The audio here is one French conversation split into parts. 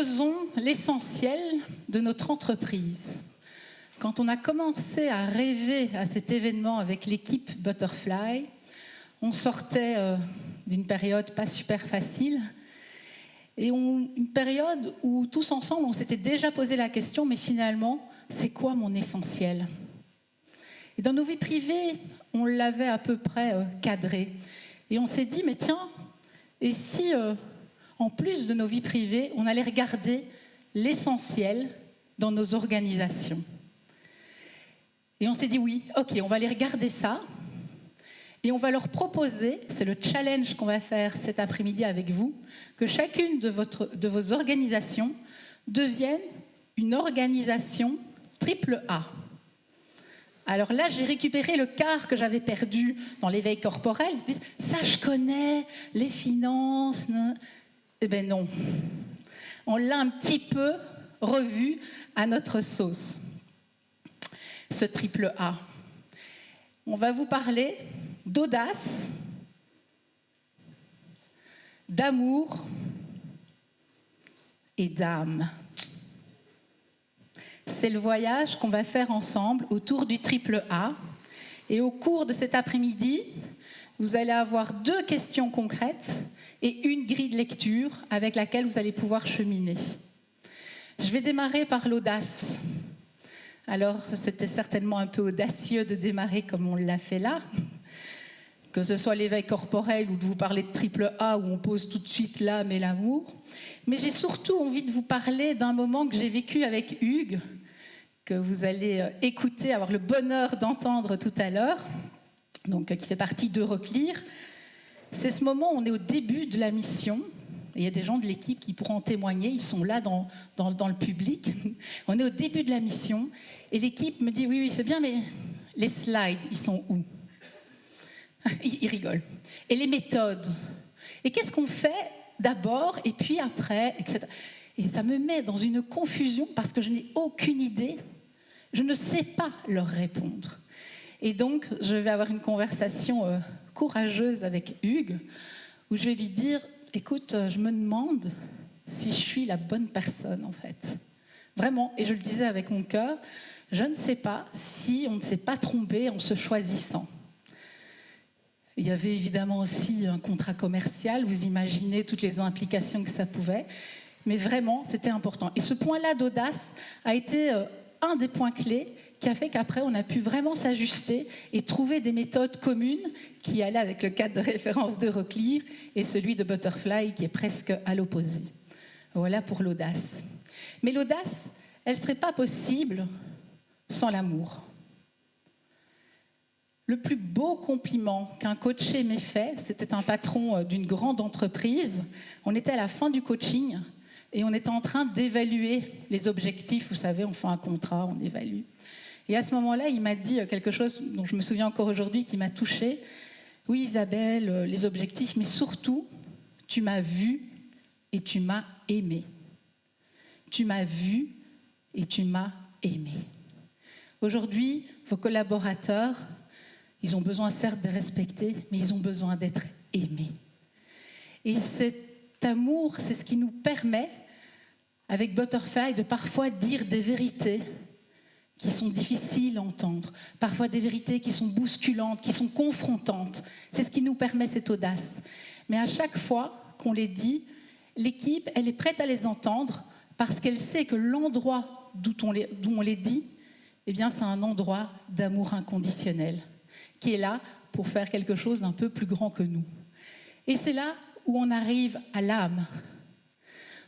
posons l'essentiel de notre entreprise. Quand on a commencé à rêver à cet événement avec l'équipe Butterfly, on sortait d'une période pas super facile et une période où tous ensemble on s'était déjà posé la question, mais finalement, c'est quoi mon essentiel ? Et dans nos vies privées, on l'avait à peu près cadré. Et on s'est dit, mais tiens, et si en plus de nos vies privées, on allait regarder l'essentiel dans nos organisations ? Et on s'est dit, oui, ok, on va aller regarder ça. Et on va leur proposer, c'est le challenge qu'on va faire cet après-midi avec vous, que chacune de vos organisations devienne une organisation AAA. Alors là, j'ai récupéré le quart que j'avais perdu dans l'éveil corporel. Ils se disent, ça je connais, les finances. Eh bien non, on l'a un petit peu revu à notre sauce, ce AAA. On va vous parler d'audace, d'amour et d'âme. C'est le voyage qu'on va faire ensemble autour du AAA. Et au cours de cet après-midi, vous allez avoir 2 questions concrètes et une grille de lecture avec laquelle vous allez pouvoir cheminer. Je vais démarrer par l'audace. Alors, c'était certainement un peu audacieux de démarrer comme on l'a fait là, que ce soit l'éveil corporel ou de vous parler de AAA où on pose tout de suite l'âme et l'amour. Mais j'ai surtout envie de vous parler d'un moment que j'ai vécu avec Hugues, que vous allez écouter, avoir le bonheur d'entendre tout à l'heure, donc qui fait partie d'Euroclear. C'est ce moment où on est au début de la mission. Et il y a des gens de l'équipe qui pourront en témoigner, ils sont là dans le public. On est au début de la mission et l'équipe me dit « Oui, c'est bien, mais les slides, ils sont où ?» Ils rigolent. Et les méthodes. Et qu'est-ce qu'on fait d'abord et puis après, etc. Et ça me met dans une confusion parce que je n'ai aucune idée. Je ne sais pas leur répondre. Et donc, je vais avoir une conversation courageuse avec Hugues où je vais lui dire « Écoute, je me demande si je suis la bonne personne, en fait. » Vraiment, et je le disais avec mon cœur, je ne sais pas si on ne s'est pas trompé en se choisissant. Il y avait évidemment aussi un contrat commercial, vous imaginez toutes les implications que ça pouvait, mais vraiment, c'était important. Et ce point-là d'audace a été un des points clés qui a fait qu'après, on a pu vraiment s'ajuster et trouver des méthodes communes qui allaient avec le cadre de référence d'Euroclear et celui de Butterfly qui est presque à l'opposé. Voilà pour l'audace. Mais l'audace, elle ne serait pas possible sans l'amour. Le plus beau compliment qu'un coaché m'ait fait, c'était un patron d'une grande entreprise. On était à la fin du coaching et on était en train d'évaluer les objectifs. Vous savez, on fait un contrat, on évalue. Et à ce moment-là, il m'a dit quelque chose dont je me souviens encore aujourd'hui, qui m'a touchée. « Oui, Isabelle, les objectifs, mais surtout, tu m'as vu et tu m'as aimé. Tu m'as vu et tu m'as aimé. » Aujourd'hui, vos collaborateurs, ils ont besoin certes de respecter, mais ils ont besoin d'être aimés. Et cet amour, c'est ce qui nous permet, avec Butterfly, de parfois dire des vérités qui sont difficiles à entendre, parfois des vérités qui sont bousculantes, qui sont confrontantes. C'est ce qui nous permet cette audace. Mais à chaque fois qu'on les dit, l'équipe, elle est prête à les entendre parce qu'elle sait que l'endroit d'où on les dit, eh bien, c'est un endroit d'amour inconditionnel qui est là pour faire quelque chose d'un peu plus grand que nous. Et c'est là où on arrive à l'âme.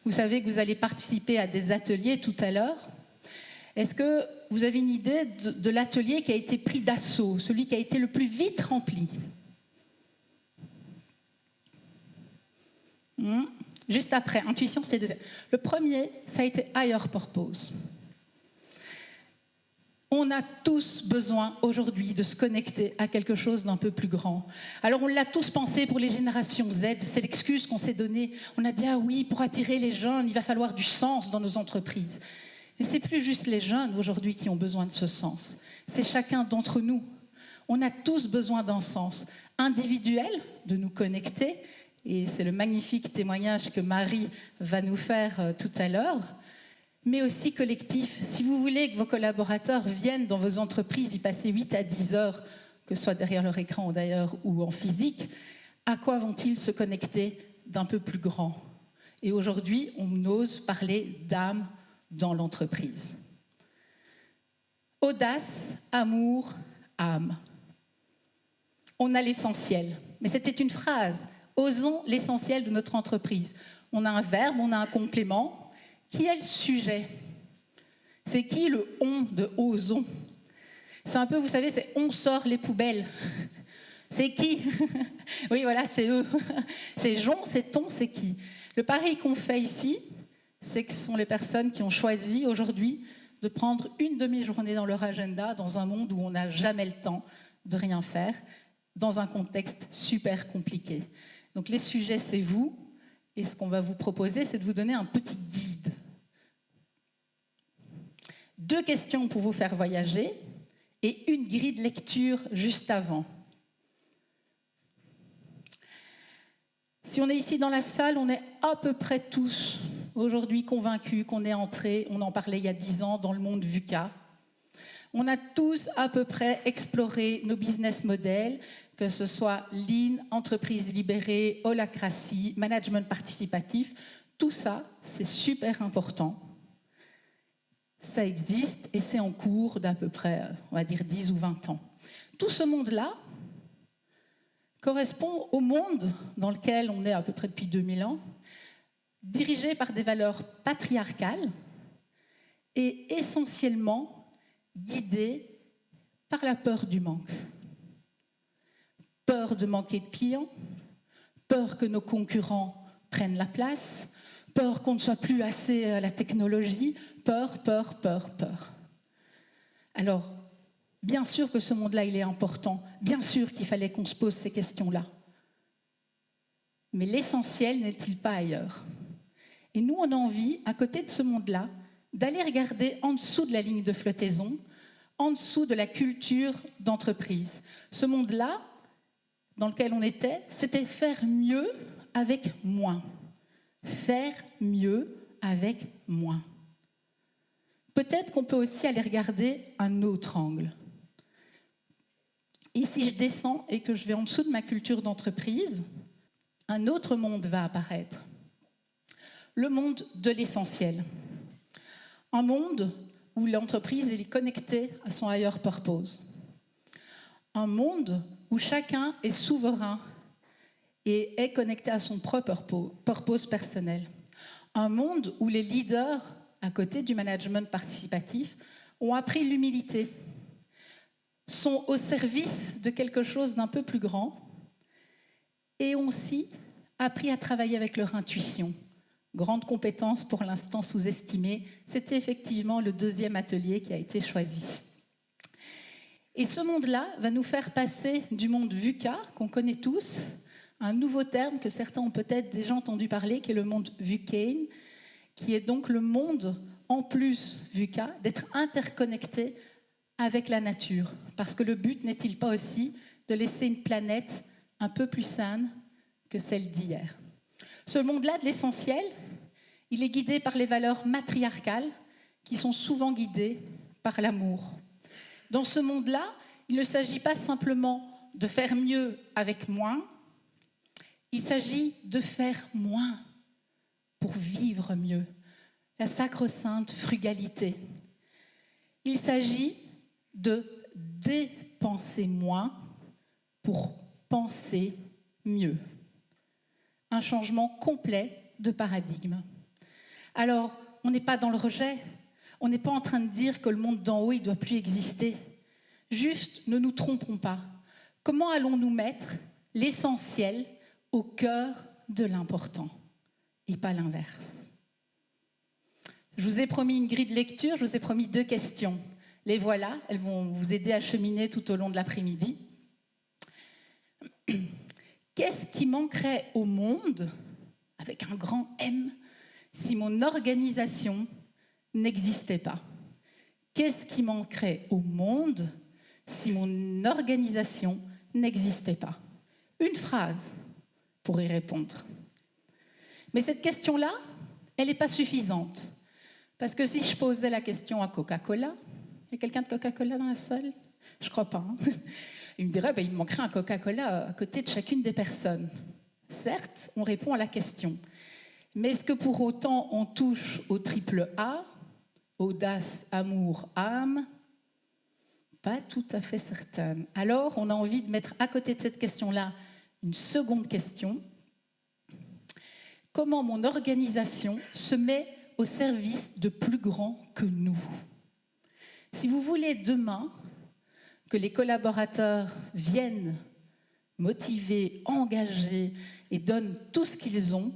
Vous savez que vous allez participer à des ateliers tout à l'heure. Est-ce que vous avez une idée de l'atelier qui a été pris d'assaut, celui qui a été le plus vite rempli ? Juste après, intuition, c'est deuxième. Le premier, ça a été Higher Purpose. On a tous besoin aujourd'hui de se connecter à quelque chose d'un peu plus grand. Alors on l'a tous pensé pour les générations Z, c'est l'excuse qu'on s'est donnée. On a dit, ah oui, pour attirer les jeunes, il va falloir du sens dans nos entreprises. Mais ce n'est plus juste les jeunes aujourd'hui qui ont besoin de ce sens. C'est chacun d'entre nous. On a tous besoin d'un sens individuel, de nous connecter, et c'est le magnifique témoignage que Marie va nous faire tout à l'heure, mais aussi collectif. Si vous voulez que vos collaborateurs viennent dans vos entreprises, y passer 8 à 10 heures, que ce soit derrière leur écran d'ailleurs ou en physique, à quoi vont-ils se connecter d'un peu plus grand? Et aujourd'hui, on ose parler d'âme dans l'entreprise. Audace, amour, âme. On a l'essentiel. Mais c'était une phrase. Osons l'essentiel de notre entreprise. On a un verbe, on a un complément. Qui est le sujet? C'est qui le « on » de « osons » ? C'est un peu, vous savez, c'est « on sort les poubelles ». C'est qui? Oui, voilà, c'est eux. C'est Jon, c'est ton, c'est qui? Le pari qu'on fait ici, c'est que ce sont les personnes qui ont choisi aujourd'hui de prendre une demi-journée dans leur agenda dans un monde où on n'a jamais le temps de rien faire, dans un contexte super compliqué. Donc les sujets, c'est vous, et ce qu'on va vous proposer, c'est de vous donner un petit guide. 2 questions pour vous faire voyager et une grille de lecture juste avant. Si on est ici dans la salle, on est à peu près tous aujourd'hui convaincus qu'on est entré, on en parlait il y a 10 ans, dans le monde VUCA. On a tous à peu près exploré nos business models, que ce soit Lean, entreprise libérée, holacratie, management participatif. Tout ça, c'est super important. Ça existe et c'est en cours d'à peu près, on va dire, 10 ou 20 ans. Tout ce monde-là correspond au monde dans lequel on est à peu près depuis 2000 ans, dirigé par des valeurs patriarcales et essentiellement guidé par la peur du manque. Peur de manquer de clients, peur que nos concurrents prennent la place, peur qu'on ne soit plus assez à la technologie, peur, peur, peur, peur. Alors, bien sûr que ce monde-là, il est important. Bien sûr qu'il fallait qu'on se pose ces questions-là. Mais l'essentiel n'est-il pas ailleurs? Et nous, on a envie, à côté de ce monde-là, d'aller regarder en dessous de la ligne de flottaison, en dessous de la culture d'entreprise. Ce monde-là, dans lequel on était, c'était faire mieux avec moins. Faire mieux avec moins. Peut-être qu'on peut aussi aller regarder un autre angle. Et si je descends et que je vais en dessous de ma culture d'entreprise, un autre monde va apparaître. Le monde de l'essentiel. Un monde où l'entreprise est connectée à son higher purpose. Un monde où chacun est souverain et est connecté à son propre purpose personnel. Un monde où les leaders, à côté du management participatif, ont appris l'humilité, sont au service de quelque chose d'un peu plus grand et ont aussi appris à travailler avec leur intuition. Grande compétence pour l'instant sous-estimée. C'était effectivement le 2e atelier qui a été choisi. Et ce monde-là va nous faire passer du monde VUCA, qu'on connaît tous, à un nouveau terme que certains ont peut-être déjà entendu parler, qui est le monde VUCAIN, qui est donc le monde, en plus VUCA, d'être interconnecté avec la nature. Parce que le but n'est-il pas aussi de laisser une planète un peu plus saine que celle d'hier? Ce monde-là de l'essentiel, il est guidé par les valeurs matriarcales qui sont souvent guidées par l'amour. Dans ce monde-là, il ne s'agit pas simplement de faire mieux avec moins, il s'agit de faire moins pour vivre mieux. La sacro-sainte frugalité. Il s'agit de dépenser moins pour penser mieux. Un changement complet de paradigme. Alors, on n'est pas dans le rejet, on n'est pas en train de dire que le monde d'en haut, il ne doit plus exister. Juste, ne nous trompons pas. Comment allons-nous mettre l'essentiel au cœur de l'important et pas l'inverse? Je vous ai promis une grille de lecture, je vous ai promis 2 questions. Les voilà, elles vont vous aider à cheminer tout au long de l'après-midi. Qu'est-ce qui manquerait au monde, avec un grand M, si mon organisation n'existait pas? Qu'est-ce qui manquerait au monde si mon organisation n'existait pas? Une phrase, pour y répondre. Mais cette question-là, elle n'est pas suffisante. Parce que si je posais la question à Coca-Cola, il y a quelqu'un de Coca-Cola dans la salle? Je ne crois pas. Hein. Il me dirait, il me manquerait un Coca-Cola à côté de chacune des personnes. Certes, on répond à la question. Mais est-ce que pour autant on touche au triple A, audace, amour, âme? Pas tout à fait certaine. Alors, on a envie de mettre à côté de cette question-là une seconde question. Comment mon organisation se met au service de plus grands que nous? Si vous voulez demain que les collaborateurs viennent motivés, engagés et donnent tout ce qu'ils ont,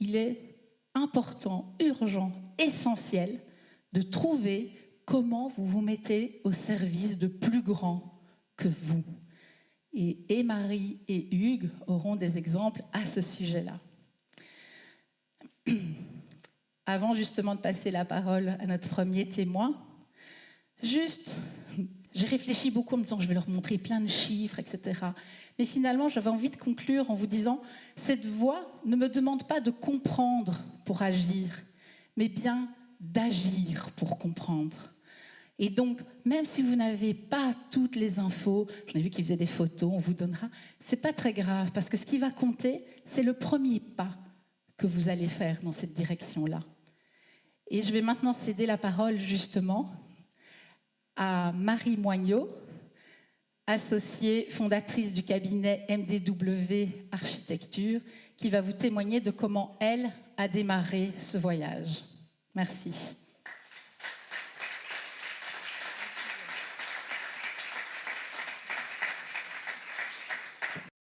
il est important, urgent, essentiel de trouver comment vous vous mettez au service de plus grands que vous. Et Marie et Hugues auront des exemples à ce sujet-là. Avant justement de passer la parole à notre premier témoin, j'ai réfléchi beaucoup en me disant je vais leur montrer plein de chiffres, etc. Mais finalement, j'avais envie de conclure en vous disant cette voie ne me demande pas de comprendre pour agir, mais bien d'agir pour comprendre. Et donc, même si vous n'avez pas toutes les infos, j'en ai vu qu'ils faisaient des photos, on vous donnera, c'est pas très grave, parce que ce qui va compter, c'est le premier pas que vous allez faire dans cette direction-là. Et je vais maintenant céder la parole justement à Marie Moignot, associée fondatrice du cabinet MDW Architecture, qui va vous témoigner de comment elle a démarré ce voyage. Merci.